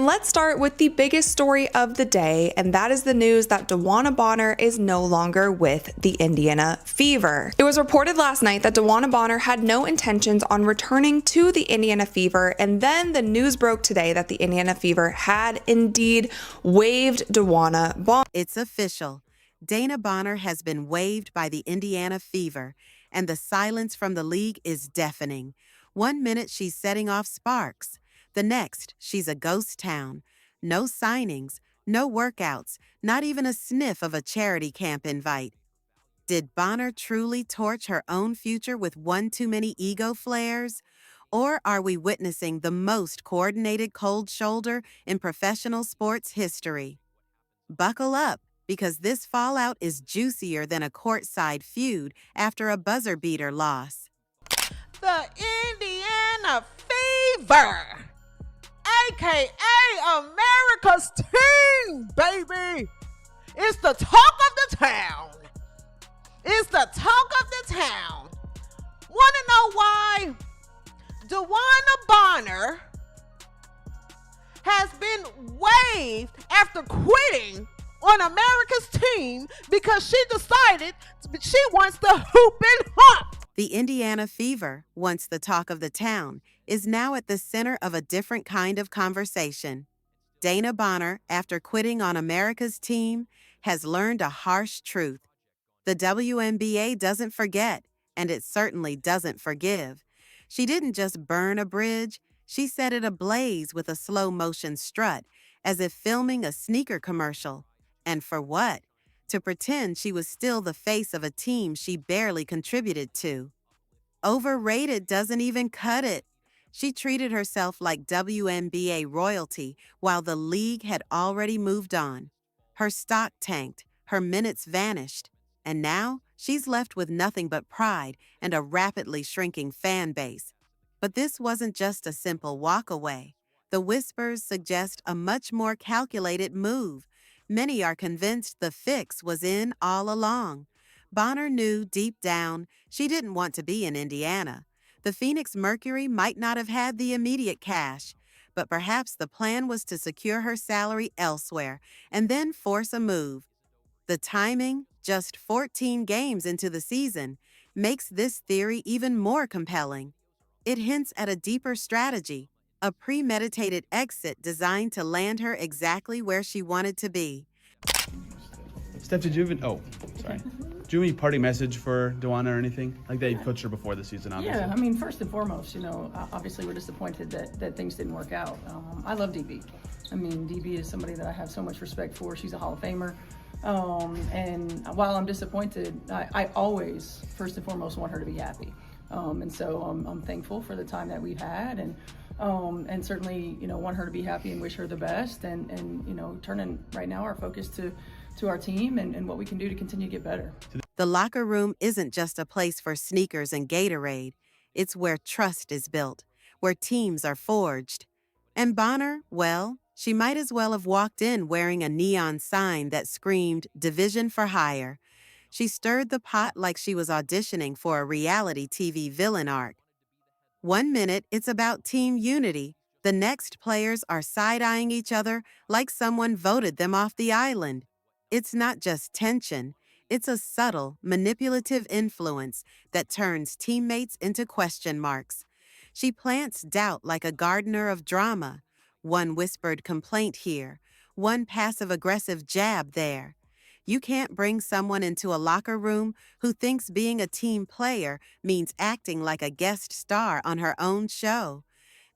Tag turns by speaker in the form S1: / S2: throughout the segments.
S1: And let's start with the biggest story of the day, and that is the news that DeWanna Bonner is no longer with the Indiana Fever. It was reported last night that DeWanna Bonner had no intentions on returning to the Indiana Fever, and then the news broke today that the Indiana Fever had indeed waived DeWanna Bonner.
S2: It's official. Dana Bonner has been waived by the Indiana Fever, and the silence from the league is deafening. 1 minute she's setting off sparks. The next, she's a ghost town. No signings, no workouts, not even a sniff of a charity camp invite. Did Bonner truly torch her own future with one too many ego flares? Or are we witnessing the most coordinated cold shoulder in professional sports history? Buckle up, because this fallout is juicier than a courtside feud after a buzzer-beater loss.
S3: The Indiana Fever, a.k.a. America's team, baby. It's the talk of the town. It's the talk of the town. Want to know why? DeWanna Bonner has been waived after quitting on America's team because she decided she wants to hoop and hop.
S2: The Indiana Fever, once the talk of the town, is now at the center of a different kind of conversation. Dana Bonner, after quitting on America's team, has learned a harsh truth. The WNBA doesn't forget, and it certainly doesn't forgive. She didn't just burn a bridge, she set it ablaze with a slow-motion strut, as if filming a sneaker commercial. And for what? To pretend she was still the face of a team she barely contributed to. Overrated doesn't even cut it. She treated herself like WNBA royalty while the league had already moved on. Her stock tanked, her minutes vanished, and now she's left with nothing but pride and a rapidly shrinking fan base. But this wasn't just a simple walk away. The whispers suggest a much more calculated move. Many are convinced the fix was in all along. Bonner knew deep down she didn't want to be in Indiana. The Phoenix Mercury might not have had the immediate cash, but perhaps the plan was to secure her salary elsewhere and then force a move. The timing, just 14 games into the season, makes this theory even more compelling. It hints at a deeper strategy, a premeditated exit designed to land her exactly where she wanted to be.
S4: Steph, did you even, sorry. Do you have any parting message for DeWanna or anything? Like that, you've coached her before the season, obviously.
S5: Yeah, I mean, first and foremost, obviously we're disappointed that things didn't work out. I love DB. I mean, DB is somebody that I have so much respect for. She's a Hall of Famer. And while I'm disappointed, I always, first and foremost, want her to be happy. And so I'm thankful for the time that we've had, and certainly, want her to be happy and wish her the best, and turning right now our focus to our team and what we can do to continue to get better.
S2: The locker room isn't just a place for sneakers and Gatorade. It's where trust is built, where teams are forged. And Bonner, well, she might as well have walked in wearing a neon sign that screamed "Division for Hire." She stirred the pot like she was auditioning for a reality TV villain arc. 1 minute, it's about team unity. The next, players are side-eyeing each other like someone voted them off the island. It's not just tension. It's a subtle, manipulative influence that turns teammates into question marks. She plants doubt like a gardener of drama. One whispered complaint here, one passive-aggressive jab there. You can't bring someone into a locker room who thinks being a team player means acting like a guest star on her own show.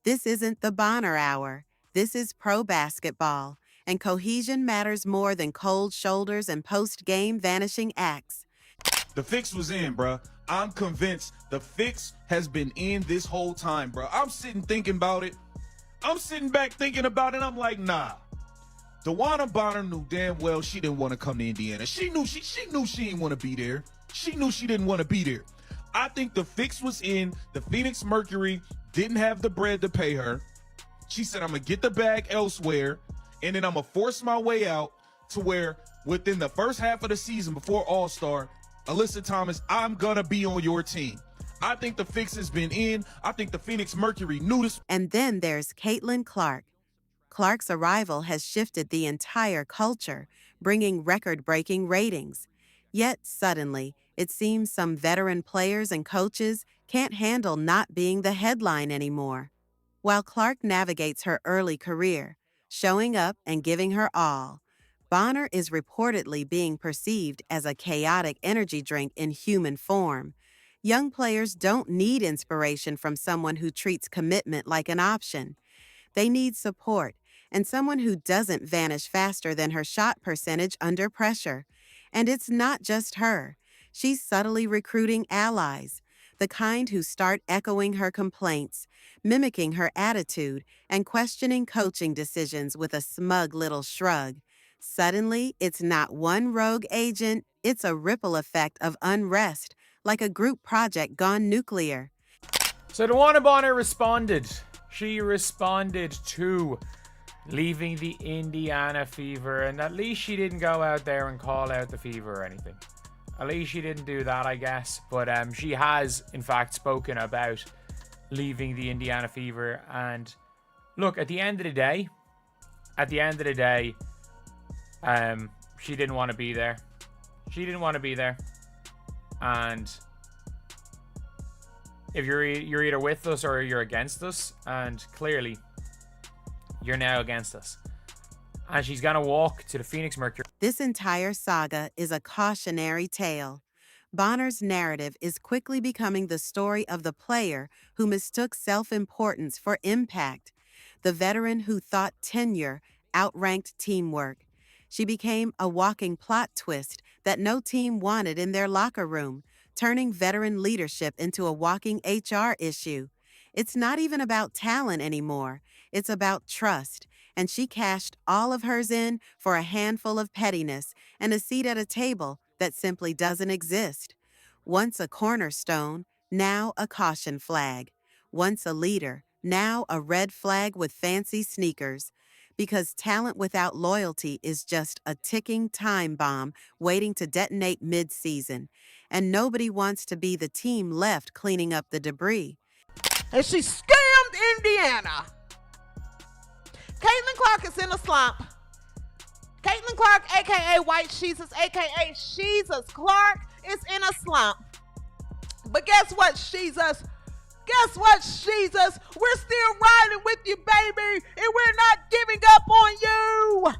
S2: This isn't the Bonner Hour. This is pro basketball, and cohesion matters more than cold shoulders and post-game vanishing acts.
S6: The fix was in, bruh. I'm convinced the fix has been in this whole time, bruh. I'm sitting thinking about it. I'm sitting back thinking about it. I'm like, nah. DeWanna Bonner knew damn well she didn't want to come to Indiana. She knew she didn't want to be there. She knew she didn't want to be there. I think the fix was in. The Phoenix Mercury didn't have the bread to pay her. She said, I'm going to get the bag elsewhere, and then I'm going to force my way out to where within the first half of the season before All-Star, Alyssa Thomas, I'm going to be on your team. I think the fix has been in. I think the Phoenix Mercury knew this.
S2: And then there's Caitlin Clark. Clark's arrival has shifted the entire culture, bringing record-breaking ratings. Yet, suddenly, it seems some veteran players and coaches can't handle not being the headline anymore. While Clark navigates her early career, showing up and giving her all, Bonner is reportedly being perceived as a chaotic energy drink in human form. Young players don't need inspiration from someone who treats commitment like an option. They need support and someone who doesn't vanish faster than her shot percentage under pressure. And it's not just her. She's subtly recruiting allies, the kind who start echoing her complaints, mimicking her attitude, and questioning coaching decisions with a smug little shrug. Suddenly, it's not one rogue agent, it's a ripple effect of unrest, like a group project gone nuclear.
S7: So DeWanna Bonner responded. She responded to leaving the Indiana Fever, and at least she didn't go out there and call out the Fever or anything. At least she didn't do that, I guess. But she has, in fact, spoken about leaving the Indiana Fever. And look, at the end of the day, she didn't want to be there. She didn't want to be there. And if you're either with us or you're against us, and clearly you're now against us. And she's gonna walk to the Phoenix Mercury.
S2: This entire saga is a cautionary tale. Bonner's narrative is quickly becoming the story of the player who mistook self-importance for impact, the veteran who thought tenure outranked teamwork. She became a walking plot twist that no team wanted in their locker room, turning veteran leadership into a walking HR issue. It's not even about talent anymore. It's about trust, and she cashed all of hers in for a handful of pettiness and a seat at a table that simply doesn't exist. Once a cornerstone, now a caution flag. Once a leader, now a red flag with fancy sneakers. Because talent without loyalty is just a ticking time bomb waiting to detonate mid-season, and nobody wants to be the team left cleaning up the debris.
S3: And she scammed Indiana. Caitlin Clark is in a slump. Caitlin Clark, a.k.a. White Jesus, a.k.a. Jesus Clark, is in a slump. But guess what, Jesus? Guess what, Jesus? We're still riding with you, baby, and we're not giving up on you.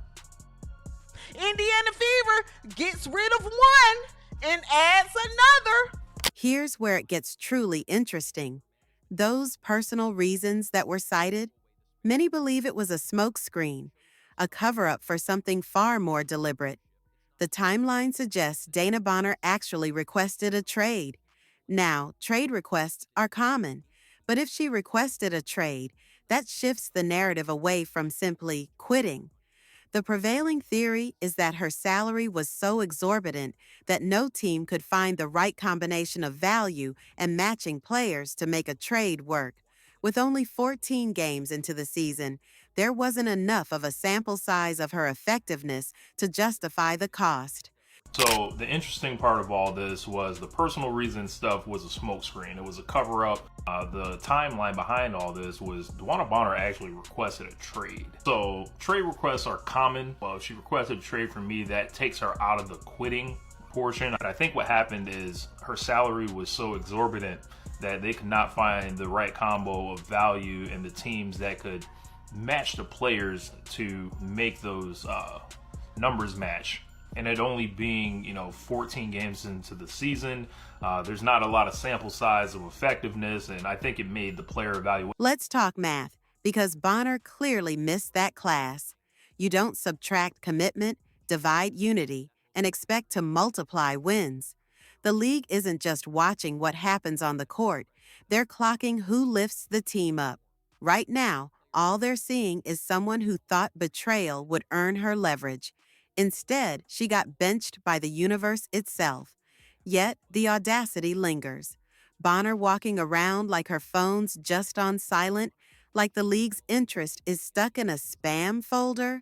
S3: Indiana Fever gets rid of one and adds another.
S2: Here's where it gets truly interesting. Those personal reasons that were cited, many believe it was a smokescreen, a cover-up for something far more deliberate. The timeline suggests Dana Bonner actually requested a trade. Now, trade requests are common, but if she requested a trade, that shifts the narrative away from simply quitting. The prevailing theory is that her salary was so exorbitant that no team could find the right combination of value and matching players to make a trade work. With only 14 games into the season, there wasn't enough of a sample size of her effectiveness to justify the cost.
S8: So the interesting part of all this was the personal reason stuff was a smokescreen. It was a cover-up. The timeline behind all this was DeWanna Bonner actually requested a trade. So trade requests are common. Well, if she requested a trade from me, that takes her out of the quitting portion. I think what happened is her salary was so exorbitant that they could not find the right combo of value in the teams that could match the players to make those numbers match. And it only being, 14 games into the season, there's not a lot of sample size of effectiveness, and I think it made the player evaluation.
S2: Let's talk math, because Bonner clearly missed that class. You don't subtract commitment, divide unity, and expect to multiply wins. The league isn't just watching what happens on the court. They're clocking who lifts the team up. Right now, all they're seeing is someone who thought betrayal would earn her leverage. Instead, she got benched by the universe itself. Yet, the audacity lingers. Bonner walking around like her phone's just on silent, like the league's interest is stuck in a spam folder.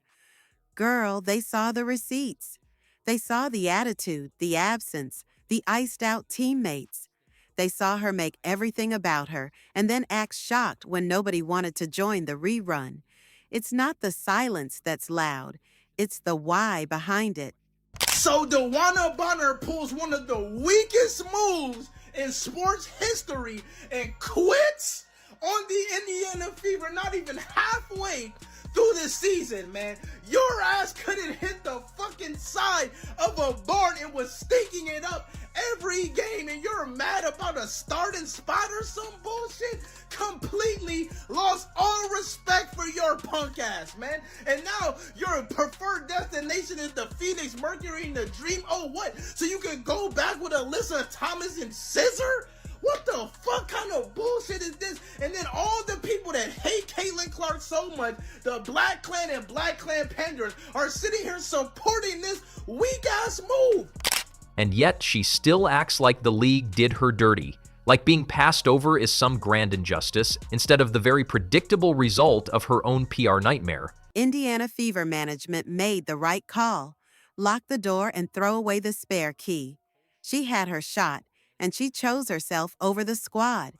S2: Girl, they saw the receipts. They saw the attitude, the absence, the iced-out teammates. They saw her make everything about her and then act shocked when nobody wanted to join the rerun. It's not the silence that's loud, it's the why behind it.
S9: So DeWanna Bonner pulls one of the weakest moves in sports history and quits on the Indiana Fever, not even halfway through this season, man. Your ass couldn't hit the fucking side of a barn and was stinking it up every game, and you're mad about a starting spot or some bullshit? Completely lost all respect for your punk ass, man. And now your preferred destination is the Phoenix Mercury and the Dream. Oh, what? So you can go back with Alyssa Thomas and Scissor? What the fuck kind of bullshit is this? And then all the people that hate Caitlin Clark so much, the Black Clan and Black Clan Panders, are sitting here supporting this weak-ass move.
S10: And yet she still acts like the league did her dirty, like being passed over is some grand injustice instead of the very predictable result of her own PR nightmare.
S2: Indiana Fever management made the right call. Lock the door and throw away the spare key. She had her shot, and she chose herself over the squad.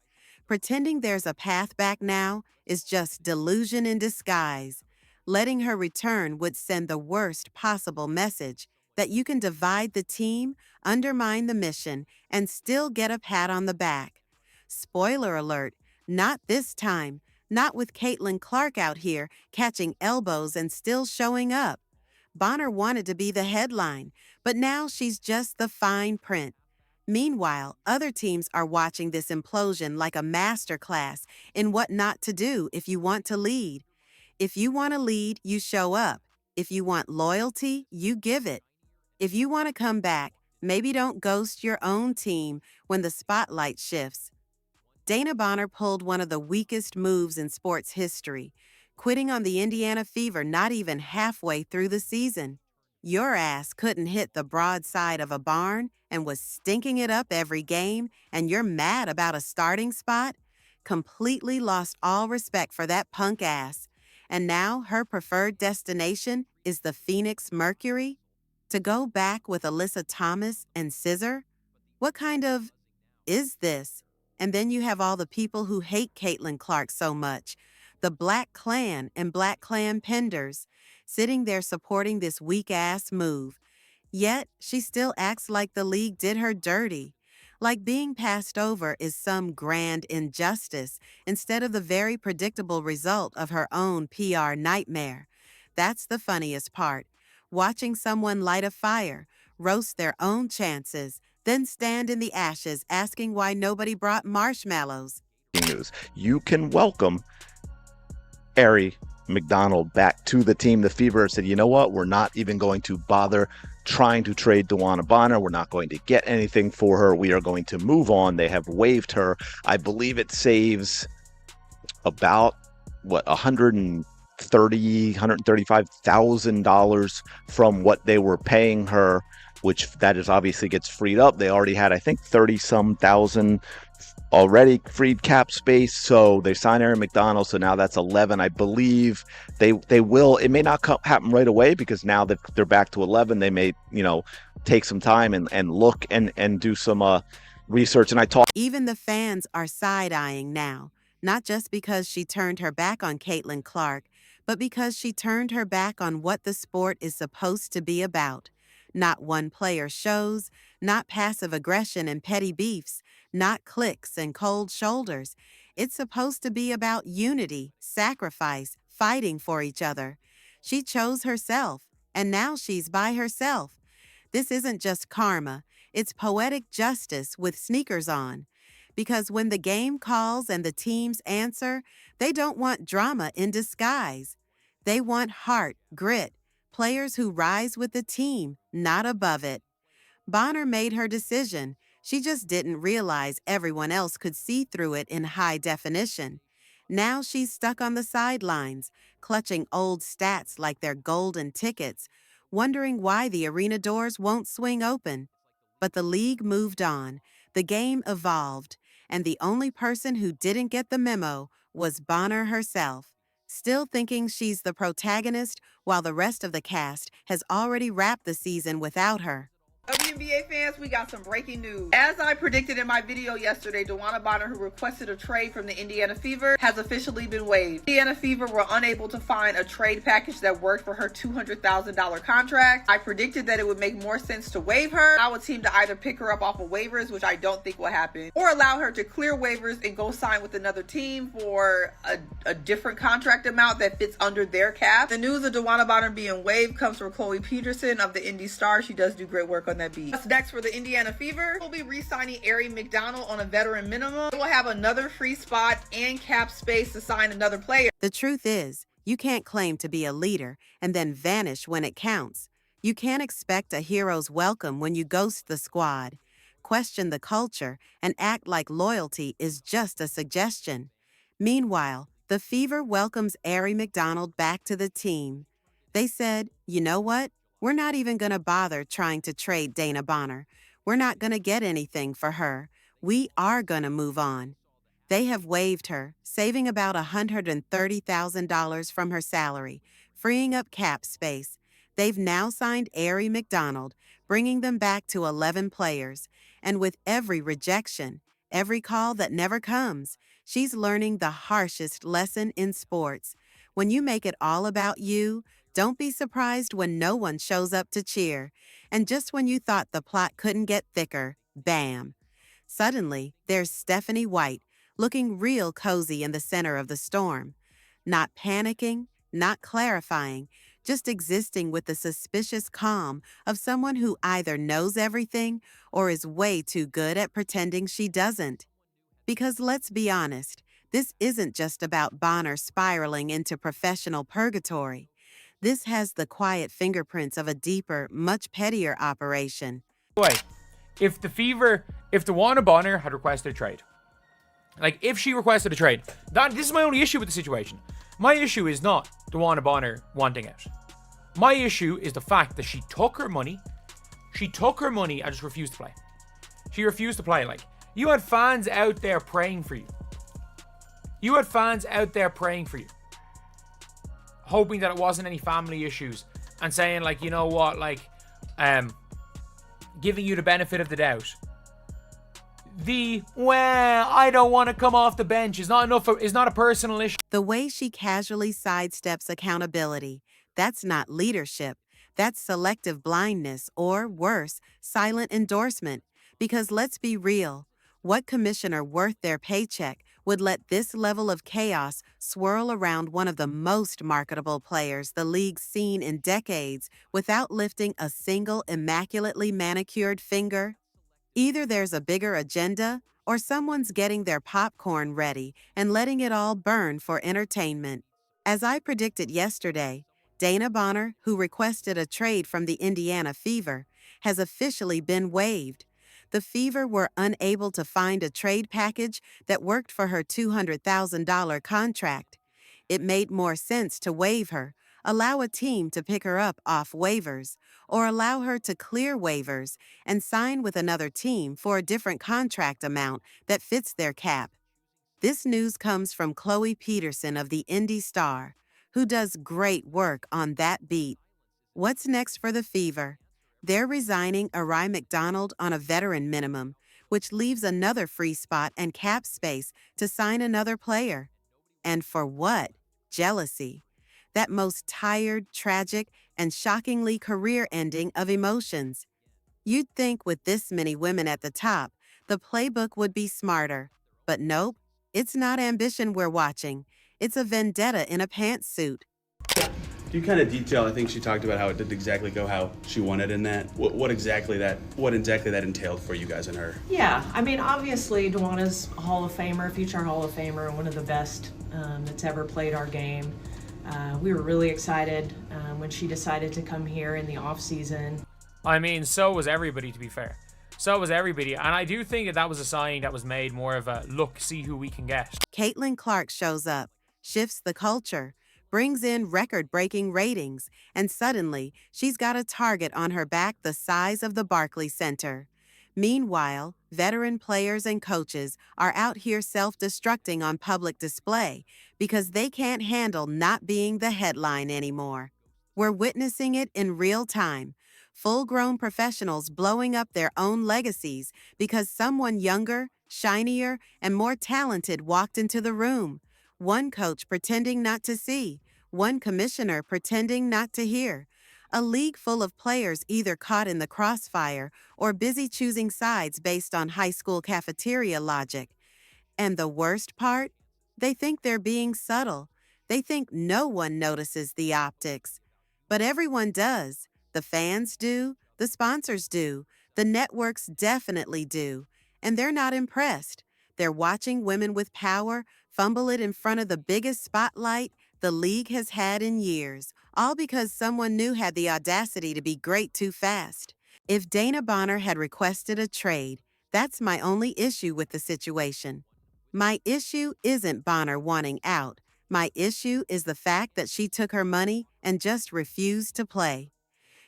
S2: Pretending there's a path back now is just delusion in disguise. Letting her return would send the worst possible message that you can divide the team, undermine the mission, and still get a pat on the back. Spoiler alert, not this time. Not with Caitlin Clark out here catching elbows and still showing up. Bonner wanted to be the headline, but now she's just the fine print. Meanwhile, other teams are watching this implosion like a masterclass in what not to do if you want to lead. If you want to lead, you show up. If you want loyalty, you give it. If you want to come back, maybe don't ghost your own team when the spotlight shifts. Dana Bonner pulled one of the weakest moves in sports history, quitting on the Indiana Fever not even halfway through the season. Your ass couldn't hit the broadside of a barn and was stinking it up every game, and you're mad about a starting spot? Completely lost all respect for that punk ass. And now her preferred destination is the Phoenix Mercury? To go back with Alyssa Thomas and Scissor? What kind of is this? And then you have all the people who hate Caitlin Clark so much, the Black Clan and Black Clan Penders, sitting there supporting this weak-ass move. Yet, she still acts like the league did her dirty, like being passed over is some grand injustice instead of the very predictable result of her own PR nightmare. That's the funniest part, watching someone light a fire, roast their own chances, then stand in the ashes asking why nobody brought marshmallows.
S11: News. You can welcome Ari McDonald back to the team. The Fever said, you know what? We're not even going to bother trying to trade DeWanna Bonner. We're not going to get anything for her. We are going to move on. They have waived her. I believe it saves about, $135,000 from what they were paying her, which that is obviously gets freed up. They already had, I think, 30-some thousand already freed cap space. So they signed Aaron McDonald. So now that's 11. I believe they will. It may not happen right away because now that they're back to 11, they may, take some time and look and do some research. And I talked.
S2: Even the fans are side-eyeing now, not just because she turned her back on Caitlin Clark, but because she turned her back on what the sport is supposed to be about. Not one-player shows, not passive aggression and petty beefs, not clicks and cold shoulders. It's supposed to be about unity, sacrifice, fighting for each other. She chose herself, and now she's by herself. This isn't just karma, it's poetic justice with sneakers on. Because when the game calls and the teams answer, they don't want drama in disguise. They want heart, grit, players who rise with the team, not above it. Bonner made her decision. She just didn't realize everyone else could see through it in high definition. Now she's stuck on the sidelines, clutching old stats like they're golden tickets, wondering why the arena doors won't swing open. But the league moved on, the game evolved, and the only person who didn't get the memo was Bonner herself, still thinking she's the protagonist while the rest of the cast has already wrapped the season without her.
S12: WNBA fans, we got some breaking news. As I predicted in my video yesterday, DeWanna Bonner, who requested a trade from the Indiana Fever, has officially been waived. Indiana Fever were unable to find a trade package that worked for her $200,000 contract. I predicted that it would make more sense to waive her, allow a team to either pick her up off of waivers, which I don't think will happen, or allow her to clear waivers and go sign with another team for a different contract amount that fits under their cap. The news of DeWanna Bonner being waived comes from Chloe Peterson of the Indy Star. She does do great work on that beat. What's next for the Indiana Fever? We'll be re-signing Aari McDonald on a veteran minimum. We'll have another free spot and cap space to sign another player.
S2: The truth is, you can't claim to be a leader and then vanish when it counts. You can't expect a hero's welcome when you ghost the squad, question the culture, and act like loyalty is just a suggestion. Meanwhile, the Fever welcomes Aari McDonald back to the team. They said, you know what? We're not even going to bother trying to trade Dana Bonner. We're not going to get anything for her. We are going to move on. They have waived her, saving about $130,000 from her salary, freeing up cap space. They've now signed Aari McDonald, bringing them back to 11 players. And with every rejection, every call that never comes, she's learning the harshest lesson in sports. When you make it all about you, don't be surprised when no one shows up to cheer. And just when you thought the plot couldn't get thicker, bam. Suddenly, there's Stephanie White, looking real cozy in the center of the storm. Not panicking, not clarifying, just existing with the suspicious calm of someone who either knows everything or is way too good at pretending she doesn't. Because let's be honest, this isn't just about Bonner spiraling into professional purgatory. This has the quiet fingerprints of a deeper, much pettier operation.
S7: Wait, if DeWanna Bonner had requested a trade, like if she requested a trade, this is my only issue with the situation. My issue is not DeWanna Bonner wanting out. My issue is the fact that she took her money and just refused to play. She refused to play. Like, you had fans out there praying for you. Hoping that it wasn't any family issues and saying, like, you know what, like, giving you the benefit of the doubt. I don't want to come off the bench is not a personal issue.
S2: The way she casually sidesteps accountability, that's not leadership. That's selective blindness or, worse, silent endorsement. Because let's be real, what commissioner worth their paycheck would let this level of chaos swirl around one of the most marketable players the league's seen in decades without lifting a single immaculately manicured finger? Either there's a bigger agenda, or someone's getting their popcorn ready and letting it all burn for entertainment. As I predicted yesterday, Dana Bonner, who requested a trade from the Indiana Fever, has officially been waived. The Fever were unable to find a trade package that worked for her $200,000 contract. It made more sense to waive her, allow a team to pick her up off waivers, or allow her to clear waivers and sign with another team for a different contract amount that fits their cap. This news comes from Chloe Peterson of the Indy Star, who does great work on that beat. What's next for the Fever? They're resigning Aari McDonald on a veteran minimum, which leaves another free spot and cap space to sign another player. And for what? Jealousy. That most tired, tragic, and shockingly career-ending of emotions. You'd think with this many women at the top, the playbook would be smarter. But nope, it's not ambition we're watching. It's a vendetta in a pantsuit.
S4: Do you kind of detail? I think she talked about how it didn't exactly go how she wanted in that. What exactly that entailed for you guys and her?
S13: Yeah, I mean, obviously, DeWanna's a Hall of Famer, future Hall of Famer, one of the best that's ever played our game. We were really excited when she decided to come here in the off season.
S7: I mean, so was everybody, to be fair. So was everybody. And I do think that was a sign that was made more of a, look, see who we can get.
S2: Caitlin Clark shows up, shifts the culture, brings in record-breaking ratings, and suddenly she's got a target on her back the size of the Barclays Center. Meanwhile, veteran players and coaches are out here self-destructing on public display because they can't handle not being the headline anymore. We're witnessing it in real time. full-grown professionals blowing up their own legacies because someone younger, shinier, and more talented walked into the room. One coach pretending not to see, one commissioner pretending not to hear. A league full of players either caught in the crossfire or busy choosing sides based on high school cafeteria logic. And the worst part? They think they're being subtle. They think no one notices the optics. But everyone does. The fans do, the sponsors do, the networks definitely do. And they're not impressed. They're watching women with power fumble it in front of the biggest spotlight the league has had in years, all because someone new had the audacity to be great too fast. If Dana Bonner had requested a trade, that's my only issue with the situation. My issue isn't Bonner wanting out. My issue is the fact that she took her money and just refused to play.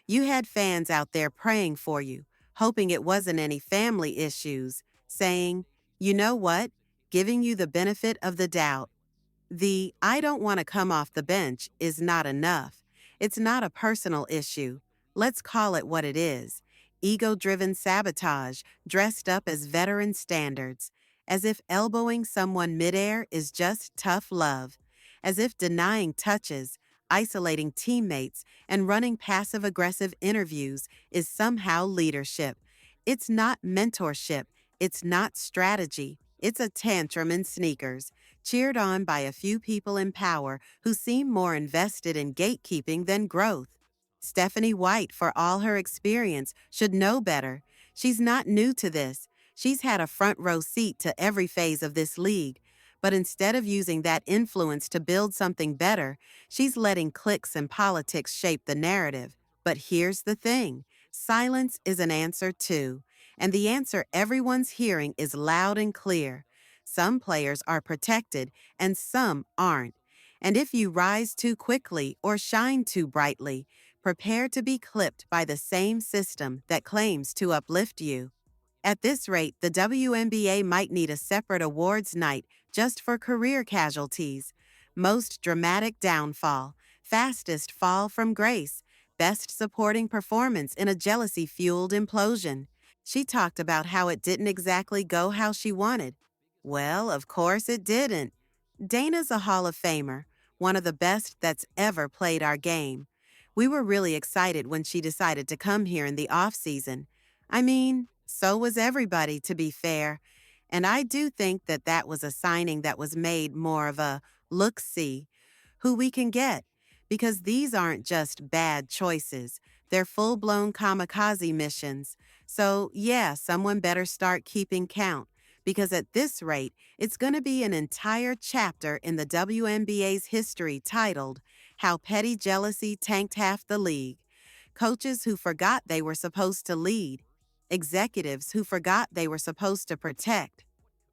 S2: You had fans out there praying for you, hoping it wasn't any family issues, saying, you know what, giving you the benefit of the doubt. The I don't want to come off the bench is not enough. It's not a personal issue. Let's call it what it is. Ego-driven sabotage dressed up as veteran standards. As if elbowing someone midair is just tough love. As if denying touches, isolating teammates, and running passive-aggressive interviews is somehow leadership. It's not mentorship. It's not strategy. It's a tantrum in sneakers, cheered on by a few people in power who seem more invested in gatekeeping than growth. Stephanie White, for all her experience, should know better. She's not new to this. She's had a front row seat to every phase of this league. But instead of using that influence to build something better, she's letting cliques and politics shape the narrative. But here's the thing. Silence is an answer too. And the answer everyone's hearing is loud and clear. Some players are protected and some aren't. And if you rise too quickly or shine too brightly, prepare to be clipped by the same system that claims to uplift you. At this rate, the WNBA might need a separate awards night just for career casualties. Most dramatic downfall, fastest fall from grace, best supporting performance in a jealousy-fueled implosion. She talked about how it didn't exactly go how she wanted. Well, of course it didn't. Dana's a Hall of Famer, one of the best that's ever played our game. We were really excited when she decided to come here in the off-season. I mean, so was everybody, to be fair. And I do think that that was a signing that was made more of a look-see, who we can get, because these aren't just bad choices. They're full-blown kamikaze missions. So, yeah, someone better start keeping count, because at this rate, it's going to be an entire chapter in the WNBA's history titled, How Petty Jealousy Tanked Half the League. Coaches who forgot they were supposed to lead. Executives who forgot they were supposed to protect.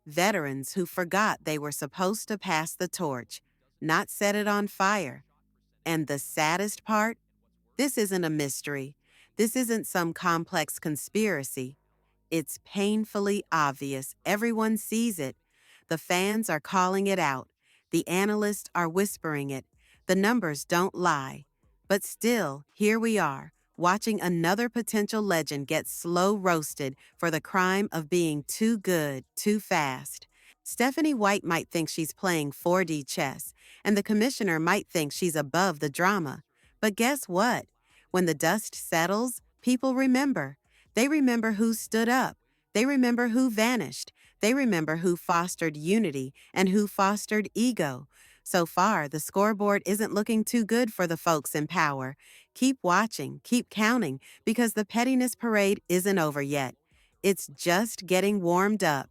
S2: Veterans who forgot they were supposed to pass the torch, not set it on fire. And the saddest part? This isn't a mystery. This isn't some complex conspiracy. It's painfully obvious. Everyone sees it. The fans are calling it out. The analysts are whispering it. The numbers don't lie. But still, here we are, watching another potential legend get slow roasted for the crime of being too good, too fast. Stephanie White might think she's playing 4D chess, and the commissioner might think she's above the drama. But guess what? When the dust settles, people remember. They remember who stood up. They remember who vanished. They remember who fostered unity and who fostered ego. So far, the scoreboard isn't looking too good for the folks in power. Keep watching, keep counting, because the pettiness parade isn't over yet. It's just getting warmed up.